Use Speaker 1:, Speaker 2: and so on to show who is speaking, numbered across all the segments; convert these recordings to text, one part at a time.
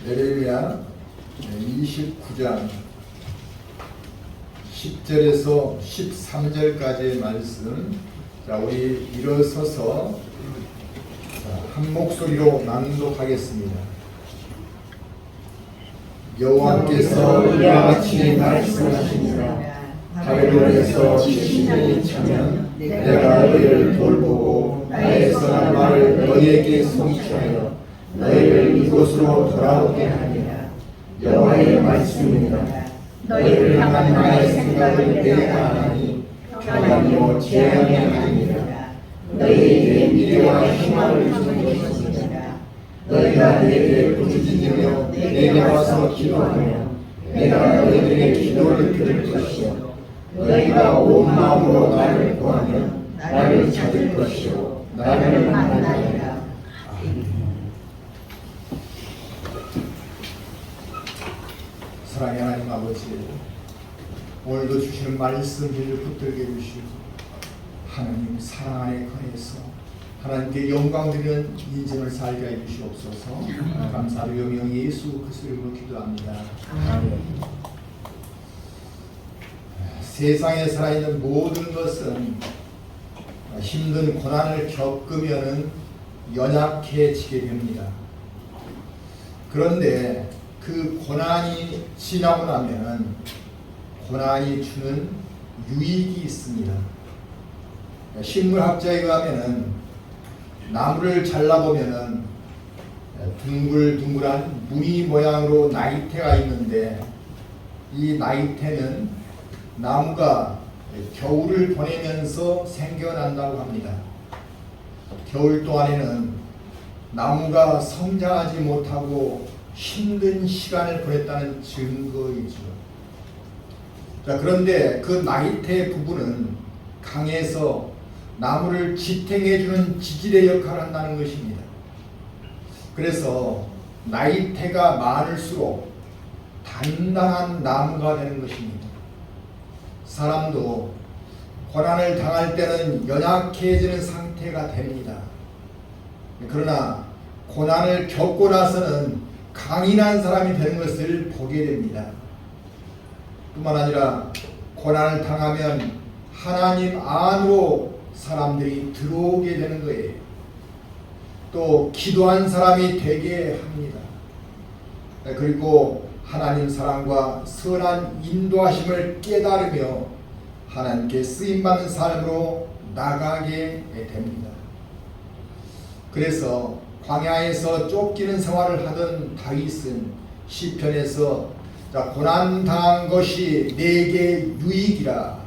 Speaker 1: 예레미야 29장 10절에서 13절까지의 말씀. 자, 우리 일어서서 한 목소리로 낭독하겠습니다. 여호와께서 이와 같이 말씀하시니라. 바벨론에서 70년이 차면 내가 너희를 돌보고 나의 선한 말을 너희에게 성취하여 너희를 이곳으로 돌아오게 하리라. 여호와의 말씀입니다. 너희를 향한 나의 생각을 내가 아나니 평안이요 재앙이 아니라 너희에게 미래와 희망을 주는 것이니라. 너희가 내게 부르짖으며 내게 와서 기도하며 내가 너희들의 기도를 들을 것이요 너희가 온 마음으로 나를 구하면 나를 찾을 것이요 나를 만나리라. 사랑의 하나님 아버지, 오늘도 주시는 말씀을 붙들게 해주시고 하나님 사랑 안에 거해서 하나님께 영광 드리는 인생을 살게 해주시옵소서. 감사로 영영 예수 그리스도의 이름으로 기도합니다. 세상에 살아있는 모든 것은 힘든 고난을 겪으면 연약해지게 됩니다. 그런데 그 고난이 지나고 나면 고난이 주는 유익이 있습니다. 식물학자에 의하면 나무를 잘라보면 둥글둥글한 무늬 모양으로 나이테가 있는데 이 나이테는 나무가 겨울을 보내면서 생겨난다고 합니다. 겨울 동안에는 나무가 성장하지 못하고 힘든 시간을 보냈다는 증거이죠. 자, 그런데 그 나이테 부분은 강에서 나무를 지탱해주는 지지대 역할을 한다는 것입니다. 그래서 나이테가 많을수록 단단한 나무가 되는 것입니다. 사람도 고난을 당할 때는 연약해지는 상태가 됩니다. 그러나 고난을 겪고 나서는 강인한 사람이 되는 것을 보게 됩니다. 뿐만 아니라 고난을 당하면 하나님 안으로 사람들이 들어오게 되는 거예요. 또 기도한 사람이 되게 합니다. 그리고 하나님 사랑과 선한 인도하심을 깨달으며 하나님께 쓰임받는 삶으로 나가게 됩니다. 그래서 광야에서 쫓기는 생활을 하던 다윗은 시편에서 고난당한 것이 내게 유익이라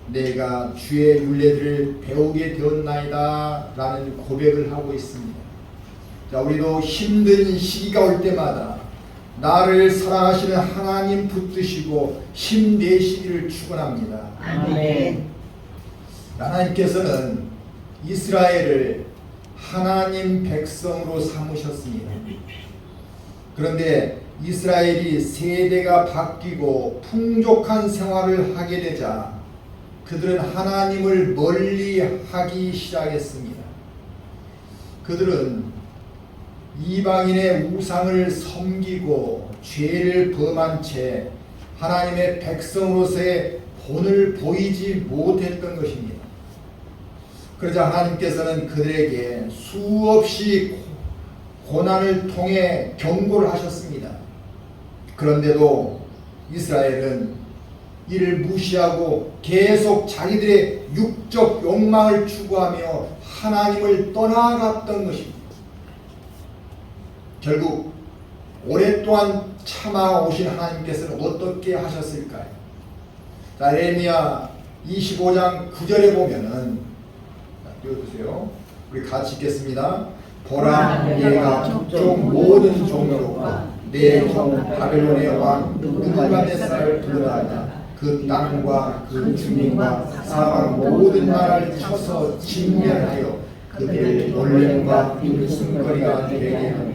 Speaker 1: 내가 주의 율례들을 배우게 되었나이다 라는 고백을 하고 있습니다. 자, 우리도 힘든 시기가 올 때마다 나를 사랑하시는 하나님 붙드시고 힘내시기를 축원합니다.
Speaker 2: 아멘.
Speaker 1: 하나님께서는 이스라엘을 하나님 백성으로 삼으셨습니다. 그런데 이스라엘이 세대가 바뀌고 풍족한 생활을 하게 되자 그들은 하나님을 멀리하기 시작했습니다. 그들은 이방인의 우상을 섬기고 죄를 범한 채 하나님의 백성으로서의 본을 보이지 못했던 것입니다. 그러자 하나님께서는 그들에게 수없이 고난을 통해 경고를 하셨습니다. 그런데도 이스라엘은 이를 무시하고 계속 자기들의 육적 욕망을 추구하며 하나님을 떠나갔던 것입니다. 결국 오랫동안 참아오신 하나님께서는 어떻게 하셨을까요? 자, 예레미야 25장 9절에 보면은 띄워주세요. 우리 같이 읽겠습니다. 보라, 내가 족족 모든 종족과 내 종 바벨론의 왕 느부갓네살을 불러다가 그 땅과 그 주민과 사방 모든 나라를 쳐서 진멸하여 그들의 놀램과 웃음거리가 되게 하며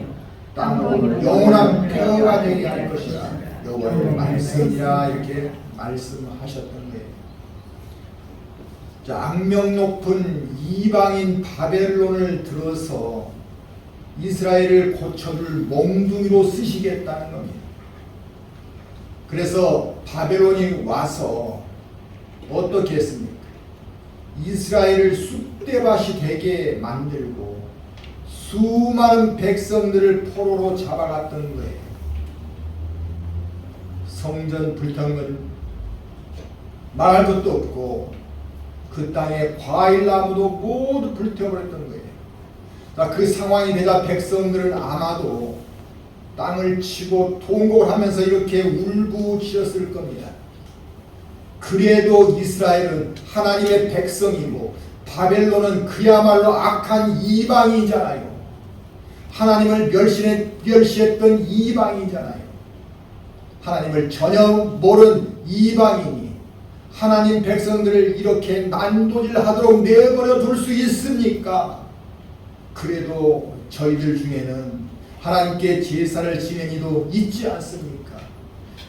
Speaker 1: 땅은 영원한 폐허가 되게 할 것이라 여호와의 말씀이라 이렇게 말씀하셨던 거예요. 자, 악명 높은 이방인 바벨론을 들어서 이스라엘을 고쳐줄 몽둥이로 쓰시겠다는 겁니다. 그래서 바벨론이 와서 어떻게 했습니까? 이스라엘을 쑥대밭이 되게 만들고 수많은 백성들을 포로로 잡아갔던 거예요. 성전 불평은 말할 것도 없고 그 땅에 과일나무도 모두 불태워버렸던 거예요. 그 상황이 되자 백성들은 아마도 땅을 치고 통곡을 하면서 이렇게 울부짖었을 겁니다. 그래도 이스라엘은 하나님의 백성이고 바벨론은 그야말로 악한 이방이잖아요. 하나님을 멸시했던 이방이잖아요. 하나님을 전혀 모른 이방인이 하나님 백성들을 이렇게 난도질하도록 내버려 둘 수 있습니까? 그래도 저희들 중에는 하나님께 제사를 지낸 이도 있지 않습니까?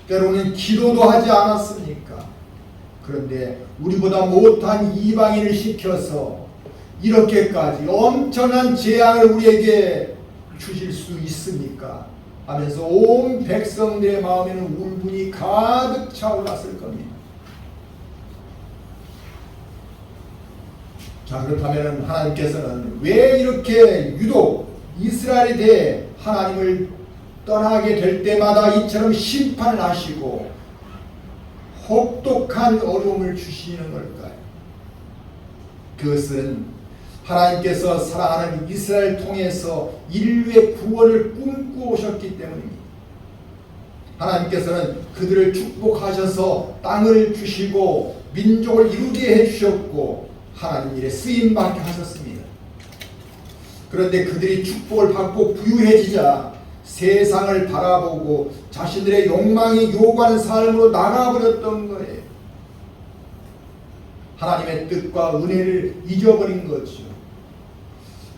Speaker 1: 때로는 기도도 하지 않았습니까? 그런데 우리보다 못한 이방인을 시켜서 이렇게까지 엄청난 재앙을 우리에게 주실 수 있습니까? 하면서 온 백성들의 마음에는 울분이 가득 차올랐을 겁니다. 자, 그렇다면 하나님께서는 왜 이렇게 유독 이스라엘에 대해 하나님을 떠나게 될 때마다 이처럼 심판을 하시고 혹독한 어려움을 주시는 걸까요? 그것은 하나님께서 사랑하는 이스라엘 통해서 인류의 구원을 꿈꾸오셨기 때문입니다. 하나님께서는 그들을 축복하셔서 땅을 주시고 민족을 이루게 해주셨고 하나님 일에 쓰임받게 하셨습니다. 그런데 그들이 축복을 받고 부유해지자 세상을 바라보고 자신들의 욕망이 요구하는 삶으로 나가버렸던 거예요. 하나님의 뜻과 은혜를 잊어버린 거죠.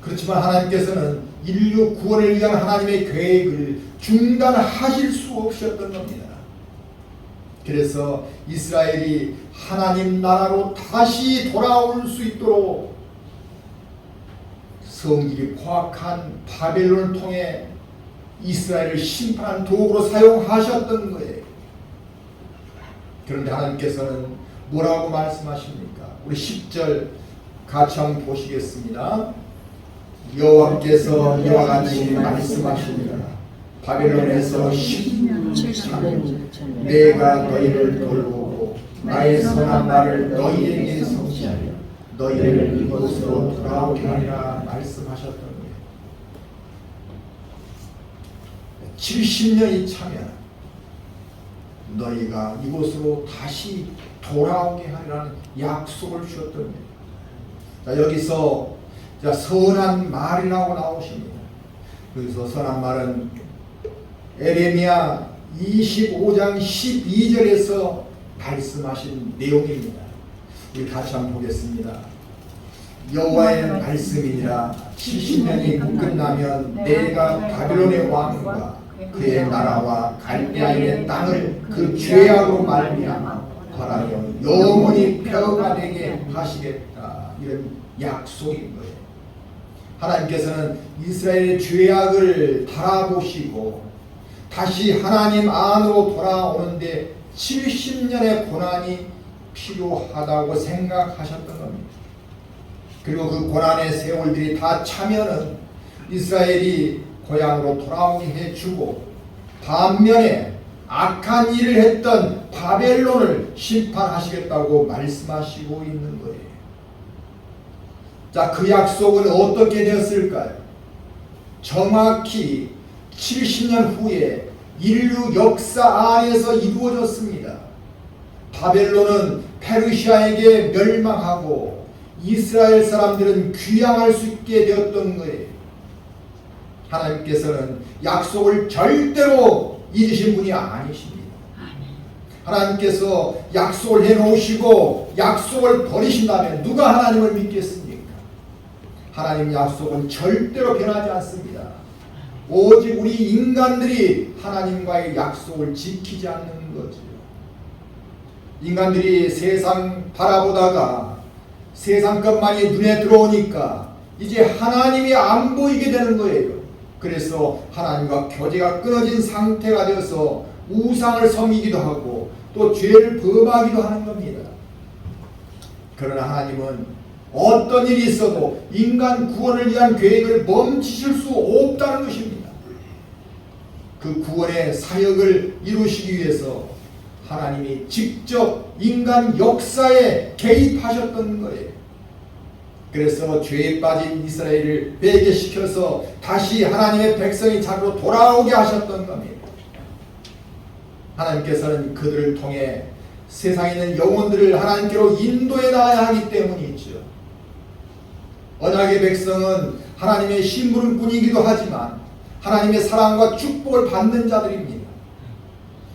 Speaker 1: 그렇지만 하나님께서는 인류 구원을 위한 하나님의 계획을 중단하실 수 없으셨던 겁니다. 그래서 이스라엘이 하나님 나라로 다시 돌아올 수 있도록 성질이 포악한 바벨론을 통해 이스라엘을 심판한 도구로 사용하셨던 거예요. 그런데 하나님께서는 뭐라고 말씀하십니까? 우리 10절 같이 한번 보시겠습니다. 여호와께서 이와 같이 말씀하십니다. 바벨론에서 10년 내가 너희를 돌보고 나의 선한 말을 너희에게 성취하려 너희를 이곳으로 돌아오게 하리라 말씀하셨던 거예요. 70년이 차면 너희가 이곳으로 다시 돌아오게 하리라는 약속을 주셨던 거예요. 자, 여기서 선한 말이라고 나오십니다. 여기서 선한 말은 에레미야 25장 12절에서 말씀하신 내용입니다. 우리 같이 한번 보겠습니다. 여호와의 말씀이니라 70년이 끝나면 내가 바벨론의 왕과 그의 나라와 갈대아인의 땅을 그 죄악으로 말미암아 벌하여 영원히 폐허가 되게 하시겠다. 이런 약속인 거예요. 하나님께서는 이스라엘의 죄악을 바라보시고 다시 하나님 안으로 돌아오는데 70년의 고난이 필요하다고 생각하셨던 겁니다. 그리고 그 고난의 세월들이 다 차면은 이스라엘이 고향으로 돌아오게 해주고 반면에 악한 일을 했던 바벨론을 심판하시겠다고 말씀하시고 있는 거예요. 자, 그 약속은 어떻게 되었을까요? 정확히 70년 후에 인류 역사 안에서 이루어졌습니다. 바벨론은 페르시아에게 멸망하고 이스라엘 사람들은 귀향할 수 있게 되었던 거예요. 하나님께서는 약속을 절대로 잊으신 분이 아니십니다. 하나님께서 약속을 해놓으시고 약속을 버리신다면 누가 하나님을 믿겠습니까? 하나님 약속은 절대로 변하지 않습니다. 오직 우리 인간들이 하나님과의 약속을 지키지 않는 거죠. 인간들이 세상 바라보다가 세상 것만이 눈에 들어오니까 이제 하나님이 안 보이게 되는 거예요. 그래서 하나님과 교제가 끊어진 상태가 되어서 우상을 섬기기도 하고 또 죄를 범하기도 하는 겁니다. 그러나 하나님은 어떤 일이 있어도 인간 구원을 위한 계획을 멈추실 수 없다는 것입니다. 그 구원의 사역을 이루시기 위해서 하나님이 직접 인간 역사에 개입하셨던 거예요. 그래서 죄에 빠진 이스라엘을 회개시켜서 다시 하나님의 백성의 자리로 돌아오게 하셨던 겁니다. 하나님께서는 그들을 통해 세상에 있는 영혼들을 하나님께로 인도해 나가야 하기 때문이죠. 언약의 백성은 하나님의 심부름꾼이기도 하지만 하나님의 사랑과 축복을 받는 자들입니다.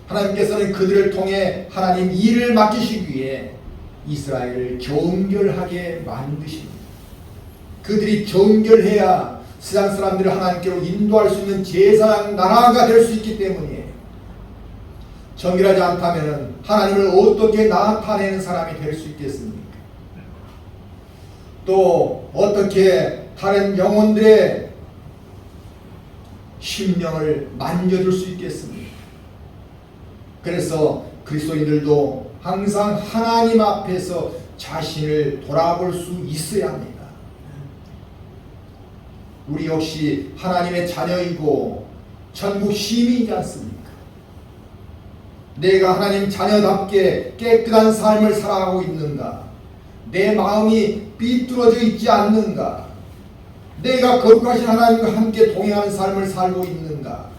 Speaker 1: 하나님께서는 그들을 통해 하나님 일을 맡기시기 위해 이스라엘을 정결하게 만드십니다. 그들이 정결해야 세상 사람들을 하나님께로 인도할 수 있는 제사장 나라가 될 수 있기 때문이에요. 정결하지 않다면 하나님을 어떻게 나타내는 사람이 될 수 있겠습니까? 또 어떻게 다른 영혼들의 심령을 만져줄 수 있겠습니까? 그래서 그리스도인들도 항상 하나님 앞에서 자신을 돌아볼 수 있어야 합니다. 우리 역시 하나님의 자녀이고 천국 시민이지 않습니까? 내가 하나님 자녀답게 깨끗한 삶을 살아가고 있는가? 내 마음이 삐뚤어져 있지 않는가? 내가 거룩하신 하나님과 함께 동행하는 삶을 살고 있는가?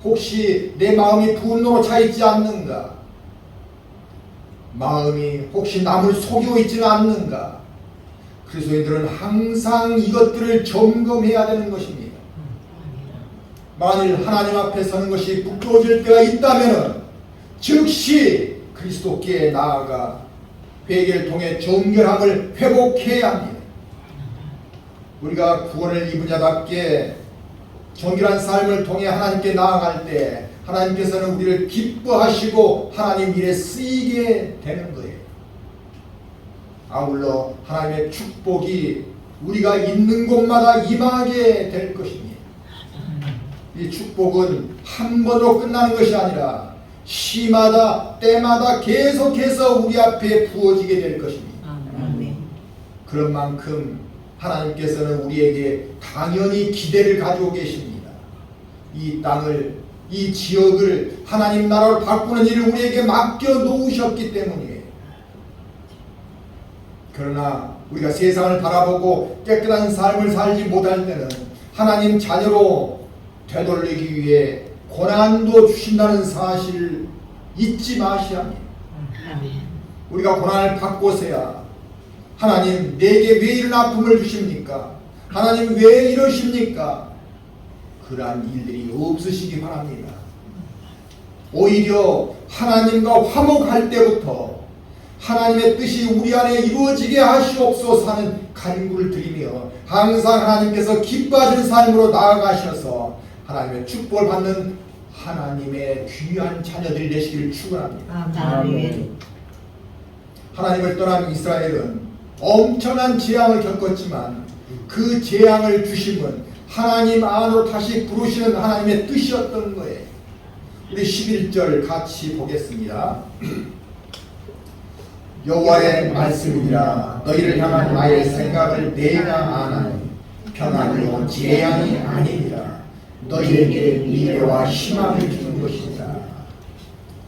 Speaker 1: 혹시 내 마음이 분노로 차 있지 않는가? 마음이 혹시 남을 속이고 있지는 않는가? 그리스도인들은 항상 이것들을 점검해야 되는 것입니다. 만일 하나님 앞에 서는 것이 부끄러워질 때가 있다면 즉시 그리스도께 나아가 회개를 통해 정결함을 회복해야 합니다. 우리가 구원을 입은 자답게 정결한 삶을 통해 하나님께 나아갈 때 하나님께서는 우리를 기뻐하시고 하나님 일에 쓰이게 되는 거예요. 아울러 하나님의 축복이 우리가 있는 곳마다 임하게 될 것입니다. 이 축복은 한 번으로 끝나는 것이 아니라 시마다 때마다 계속해서 우리 앞에 부어지게 될 것입니다. 그런 만큼 하나님께서는 우리에게 당연히 기대를 가지고 계십니다. 이 땅을, 이 지역을 하나님 나라로 바꾸는 일을 우리에게 맡겨 놓으셨기 때문이에요. 그러나 우리가 세상을 바라보고 깨끗한 삶을 살지 못할 때는 하나님 자녀로 되돌리기 위해 고난도 주신다는 사실을 잊지 마셔야 합니다. 우리가 고난을 받고서야 하나님 내게 왜 이런 아픔을 주십니까? 하나님 왜 이러십니까? 그러한 일들이 없으시기 바랍니다. 오히려 하나님과 화목할 때부터 하나님의 뜻이 우리 안에 이루어지게 하시옵소서 하는 간구를 드리며 항상 하나님께서 기뻐하시는 삶으로 나아가셔서 하나님의 축복을 받는 하나님의 귀한 자녀들이 되시기를 축원합니다.
Speaker 2: 아멘.
Speaker 1: 하나님을 떠난 이스라엘은 엄청난 재앙을 겪었지만 그 재앙을 주심은 하나님 안으로 다시 부르시는 하나님의 뜻이었던 거예요. 우리 11절 같이 보겠습니다. 여호와의 말씀이라 너희를 향한 나의 생각을 내가 아나니 평안이요 재앙이 아니니라 너희에게 미래와 희망을 주는 것이니라.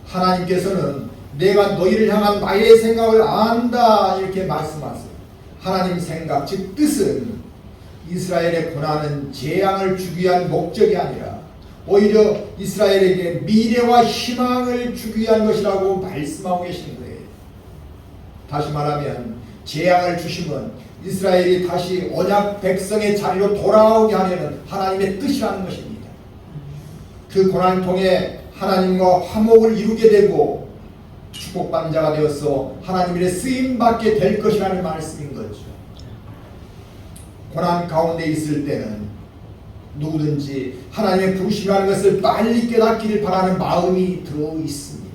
Speaker 1: 하나님께서는 내가 너희를 향한 나의 생각을 안다 이렇게 말씀하세요. 하나님 생각 즉 뜻은 이스라엘의 고난은 재앙을 주기 위한 목적이 아니라 오히려 이스라엘에게 미래와 희망을 주기 위한 것이라고 말씀하고 계시는 거예요. 다시 말하면 재앙을 주심은 이스라엘이 다시 언약 백성의 자리로 돌아오게 하려는 하나님의 뜻이라는 것입니다. 그 고난을 통해 하나님과 화목을 이루게 되고 축복받는 자가 되어서 하나님 일에 쓰임받게 될 것이라는 말씀인 거죠. 고난 가운데 있을 때는 누구든지 하나님의 부르심이라는 것을 빨리 깨닫기를 바라는 마음이 들어 있습니다.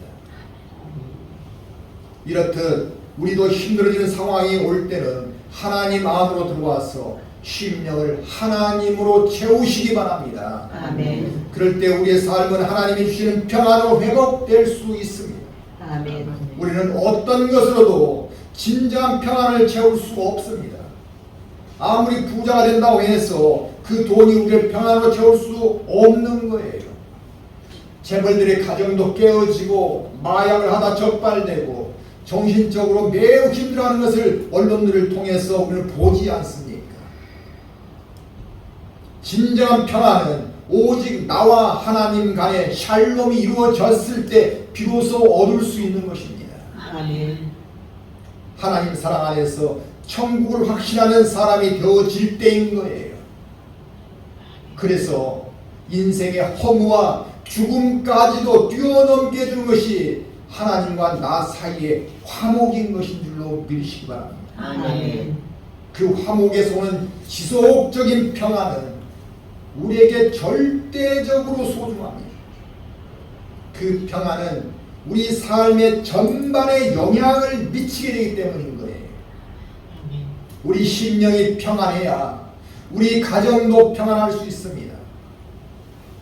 Speaker 1: 이렇듯 우리도 힘들어지는 상황이 올 때는 하나님 안으로 들어와서 심령을 하나님으로 채우시기 바랍니다.
Speaker 2: 아멘.
Speaker 1: 그럴 때 우리의 삶은 하나님이 주시는 평안으로 회복될 수 있습니다.
Speaker 2: 아멘.
Speaker 1: 우리는 어떤 것으로도 진정한 평안을 채울 수가 없습니다. 아무리 부자가 된다고 해서 그 돈이 우리를 평안으로 채울 수 없는 거예요. 재벌들의 가정도 깨어지고 마약을 하다 적발되고 정신적으로 매우 힘들어하는 것을 언론들을 통해서 우리는 보지 않습니까? 진정한 평안은 오직 나와 하나님 간의 샬롬이 이루어졌을 때 비로소 얻을 수 있는 것입니다.
Speaker 2: 아멘.
Speaker 1: 하나님 사랑 안에서 천국을 확신하는 사람이 되어질 때인 거예요. 그래서 인생의 허무와 죽음까지도 뛰어넘게 해주는 것이 하나님과 나 사이의 화목인 것인 줄로 믿으시기 바랍니다.
Speaker 2: 아멘.
Speaker 1: 그 화목에서 오는 지속적인 평안은 우리에게 절대적으로 소중합니다. 그 평안은 우리 삶의 전반에 영향을 미치게 되기 때문인 거예요. 우리 심령이 평안해야 우리 가정도 평안할 수 있습니다.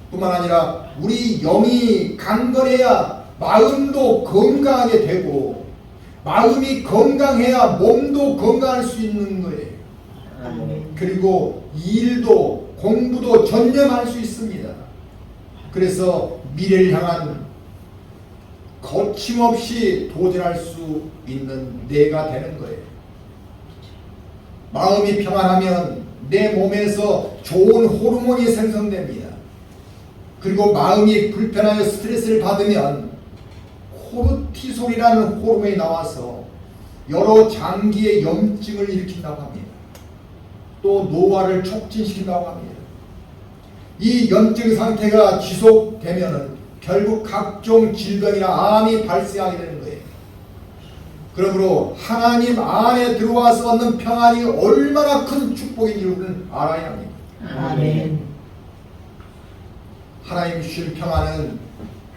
Speaker 1: 뿐만 아니라 우리 영이 강건해야 마음도 건강하게 되고 마음이 건강해야 몸도 건강할 수 있는 거예요.
Speaker 2: 아멘.
Speaker 1: 그리고 일도 공부도 전념할 수 있습니다. 그래서 미래를 향한 거침없이 도전할 수 있는 내가 되는 거예요. 마음이 평안하면 내 몸에서 좋은 호르몬이 생성됩니다. 그리고 마음이 불편하여 스트레스를 받으면 코르티솔이라는 호르몬이 나와서 여러 장기의 염증을 일으킨다고 합니다. 또 노화를 촉진시킨다고 합니다. 이 염증 상태가 지속되면 결국 각종 질병이나 암이 발생하게 되는 거예요. 그러므로 하나님 안에 들어와서 얻는 평안이 얼마나 큰 축복인지 우리는 알아야 합니다.
Speaker 2: 아멘.
Speaker 1: 하나님 주신 평안은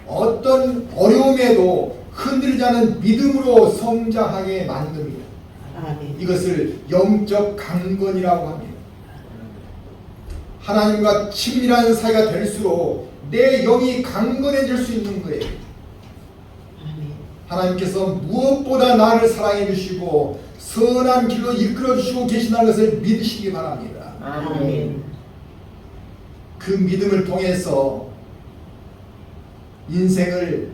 Speaker 1: 어떤 어려움에도 흔들리지 않는 믿음으로 성장하게 만듭니다.
Speaker 2: 아멘.
Speaker 1: 이것을 영적 강건이라고 합니다. 하나님과 친밀한 사이가 될수록 내 영이 강건해질 수 있는 거예요. 하나님께서 무엇보다 나를 사랑해 주시고 선한 길로 이끌어 주시고 계신다는 것을 믿으시기 바랍니다.
Speaker 2: 아멘.
Speaker 1: 그 믿음을 통해서 인생을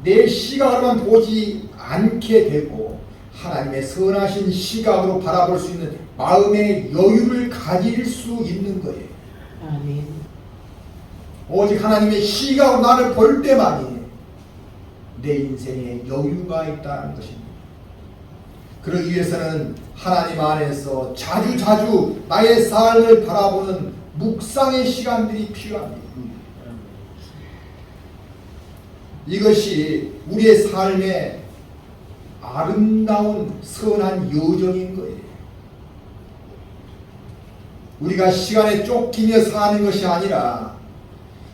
Speaker 1: 내 시각으로만 보지 않게 되고 하나님의 선하신 시각으로 바라볼 수 있는 마음의 여유를 가질 수 있는 거예요.
Speaker 2: 아멘.
Speaker 1: 오직 하나님의 시각으로 나를 볼 때만이 내 인생에 여유가 있다는 것입니다. 그러기 위해서는 하나님 안에서 자주 나의 삶을 바라보는 묵상의 시간들이 필요합니다. 이것이 우리의 삶의 아름다운 선한 여정인 거예요. 우리가 시간에 쫓기며 사는 것이 아니라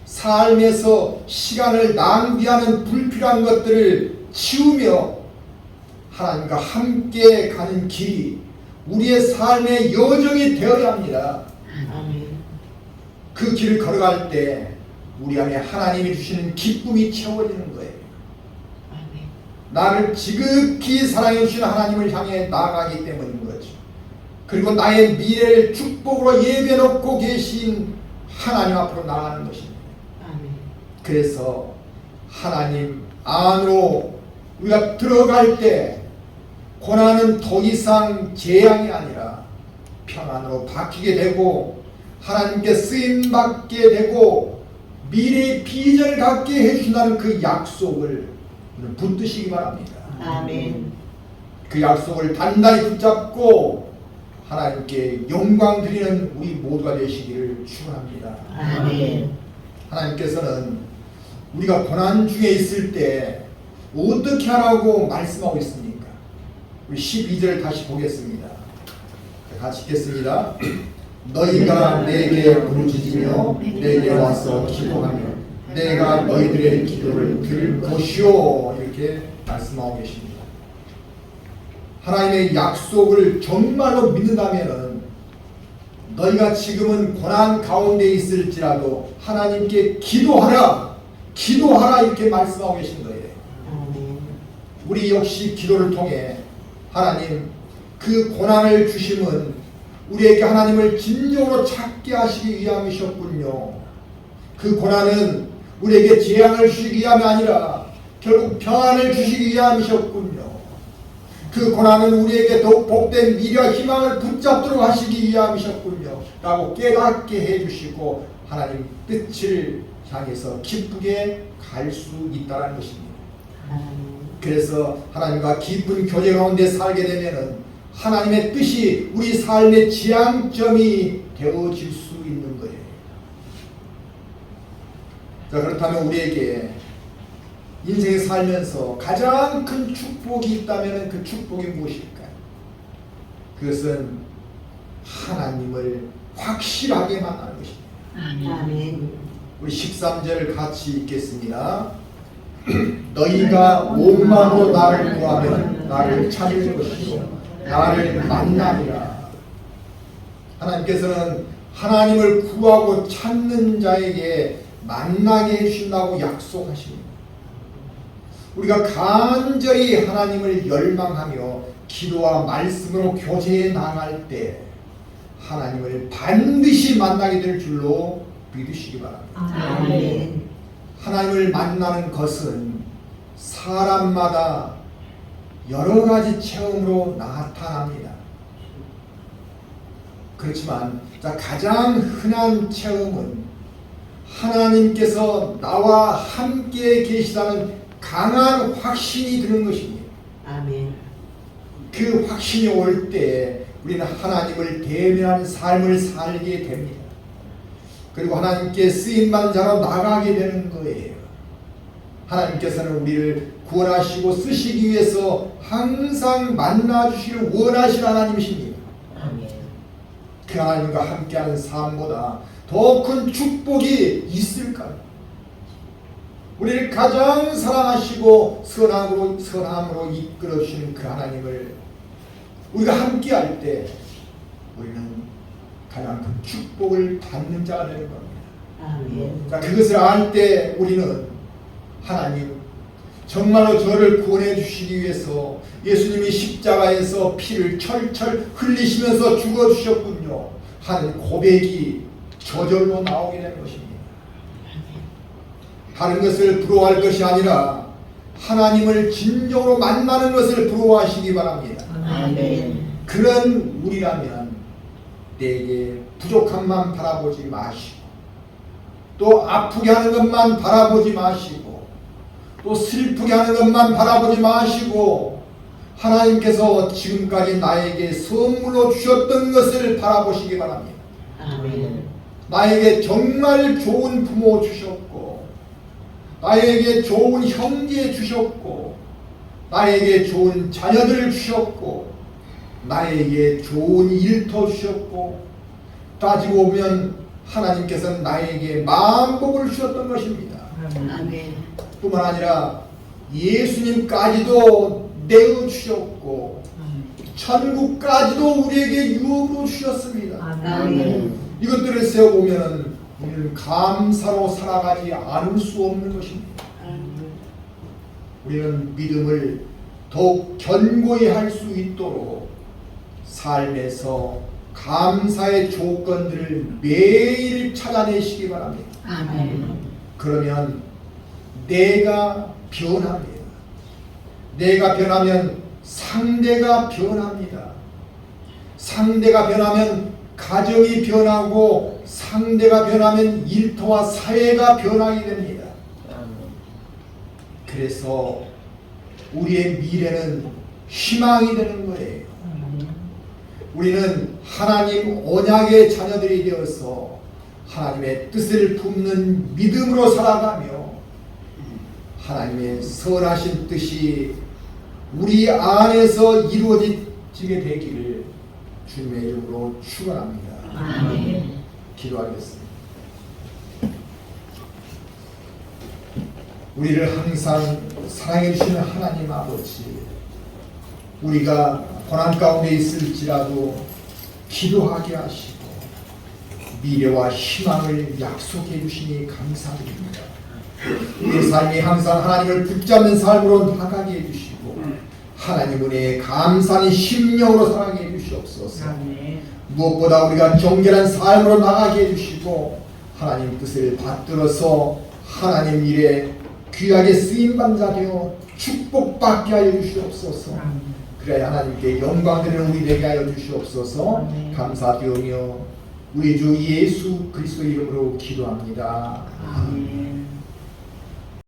Speaker 1: 삶에서 시간을 낭비하는 불필요한 것들을 치우며 하나님과 함께 가는 길이 우리의 삶의 여정이 되어야 합니다.
Speaker 2: 아멘.
Speaker 1: 그 길을 걸어갈 때 우리 안에 하나님이 주시는 기쁨이 채워지는 거예요.
Speaker 2: 아멘.
Speaker 1: 나를 지극히 사랑해 주시는 하나님을 향해 나아가기 때문인 거죠. 그리고 나의 미래를 축복으로 예비해 놓고 계신 하나님 앞으로 나아가는 것입니다.
Speaker 2: 아멘.
Speaker 1: 그래서 하나님 안으로 우리가 들어갈 때 고난은 더 이상 재앙이 아니라 평안으로 바뀌게 되고 하나님께 쓰임받게 되고 미래의 비전을 갖게 해주신다는 그 약속을 붙드시기 바랍니다.
Speaker 2: 아멘.
Speaker 1: 그 약속을 단단히 붙잡고 하나님께 영광 드리는 우리 모두가 되시기를 축원합니다.
Speaker 2: 아멘.
Speaker 1: 하나님께서는 우리가 고난 중에 있을 때 어떻게 하라고 말씀하고 있습니까? 우리 12절 다시 보겠습니다. 같이 읽겠습니다. 너희가 내게 부르짖으며 내게 와서 기도하며 내가 너희들의 기도를 들을 것이요, 이렇게 말씀하고 계십니다. 하나님의 약속을 정말로 믿는다면 너희가 지금은 고난 가운데 있을지라도 하나님께 기도하라, 기도하라 이렇게 말씀하고 계신 거예요.
Speaker 2: 아멘.
Speaker 1: 우리 역시 기도를 통해 하나님 그 고난을 주심은 우리에게 하나님을 진정으로 찾게 하시기 위함이셨군요. 그 고난은 우리에게 재앙을 주시기 위함이 아니라 결국 평안을 주시기 위함이셨군요. 그 고난은 우리에게 더욱 복된 미래와 희망을 붙잡도록 하시기 위함이셨군요. 라고 깨닫게 해주시고 하나님 뜻을 향해서 기쁘게 갈 수 있다는 것입니다.
Speaker 2: 아멘.
Speaker 1: 그래서 하나님과 깊은 교제 가운데 살게 되면은 하나님의 뜻이 우리 삶의 지향점이 되어질 수 있는 거예요. 자, 그렇다면 우리에게 인생에 살면서 가장 큰 축복이 있다면 그 축복이 무엇일까요? 그것은 하나님을 확실하게 만나는 것입니다.
Speaker 2: 아멘.
Speaker 1: 우리 13절 같이 읽겠습니다. 너희가 온 마음으로 나를 구하면 나를 찾을 것이요 나를 만나리라. 하나님께서는 하나님을 구하고 찾는 자에게 만나게 해주신다고 약속하십니다. 우리가 간절히 하나님을 열망하며 기도와 말씀으로 교제해 나갈 때 하나님을 반드시 만나게 될 줄로 믿으시기 바랍니다.
Speaker 2: 아멘.
Speaker 1: 하나님을 만나는 것은 사람마다 여러 가지 체험으로 나타납니다. 그렇지만 가장 흔한 체험은 하나님께서 나와 함께 계시다는 강한 확신이 드는 것입니다.
Speaker 2: 아멘.
Speaker 1: 그 확신이 올 때 우리는 하나님을 대면하는 삶을 살게 됩니다. 그리고 하나님께 쓰임받는 자로 나가게 되는 거예요. 하나님께서는 우리를 구원하시고 쓰시기 위해서 항상 만나주시길 원하시는 하나님이십니다.
Speaker 2: 아멘.
Speaker 1: 그 하나님과 함께하는 삶보다 더 큰 축복이 있을까요? 우리를 가장 사랑하시고 선함으로 이끌어주시는 그 하나님을 우리가 함께할 때 우리는 가장 큰 축복을 받는 자가 되는 겁니다.
Speaker 2: 아멘.
Speaker 1: 자, 그것을 알 때 우리는 하나님 정말로 저를 구원해 주시기 위해서 예수님이 십자가에서 피를 철철 흘리시면서 죽어주셨군요 하는 고백이 저절로 나오게 되는 것입니다. 다른 것을 부러워할 것이 아니라 하나님을 진정으로 만나는 것을 부러워하시기 바랍니다.
Speaker 2: 아멘.
Speaker 1: 그런 우리라면 내게 부족함만 바라보지 마시고 또 아프게 하는 것만 바라보지 마시고 또 슬프게 하는 것만 바라보지 마시고 하나님께서 지금까지 나에게 선물로 주셨던 것을 바라보시기 바랍니다.
Speaker 2: 아멘.
Speaker 1: 나에게 정말 좋은 부모 주셨고 나에게 좋은 형제 주셨고 나에게 좋은 자녀들 주셨고 나에게 좋은 일터 주셨고 따지고 보면 하나님께서는 나에게 만복을 주셨던 것입니다.
Speaker 2: 아멘.
Speaker 1: 뿐만 아니라 예수님까지도 내어주셨고 천국까지도 우리에게 유업으로 주셨습니다.
Speaker 2: 아멘.
Speaker 1: 이것들을 세어보면 우리는 감사로 살아가지 않을 수 없는 것입니다. 우리는 믿음을 더욱 견고히 할 수 있도록 삶에서 감사의 조건들을 매일 찾아내시기 바랍니다.
Speaker 2: 아멘.
Speaker 1: 그러면 내가 변합니다. 내가 변하면 상대가 변합니다. 상대가 변하면 가정이 변하고 상대가 변하면 일터와 사회가 변하게 됩니다. 그래서 우리의 미래는 희망이 되는 거예요. 우리는 하나님 언약의 자녀들이 되어서 하나님의 뜻을 품는 믿음으로 살아가며 하나님의 선하신 뜻이 우리 안에서 이루어지게 되기를 주님의 이름으로 축원합니다.
Speaker 2: 아멘.
Speaker 1: 기도하겠습니다. 우리를 항상 사랑해 주시는 하나님 아버지, 우리가 고난 가운데 있을지라도 기도하게 하시고 미래와 희망을 약속해 주시니 감사드립니다. 우리의 삶이 항상 하나님을 붙잡는 삶으로 나가게 해주시고 하나님 은혜에 감사하는 심령으로 살아가게 해주시옵소서.
Speaker 2: 아멘.
Speaker 1: 무엇보다 우리가 정결한 삶으로 나가게 해주시고 하나님 뜻을 받들어서 하나님 일에 귀하게 쓰임받는 되어 축복받게 하여 주시옵소서.
Speaker 2: 아멘.
Speaker 1: 그래야 하나님께 영광 드리는 우리 되게 하여 주시옵소서.
Speaker 2: 아멘.
Speaker 1: 감사드리며 우리 주 예수 그리스도 이름으로 기도합니다.
Speaker 2: 아멘.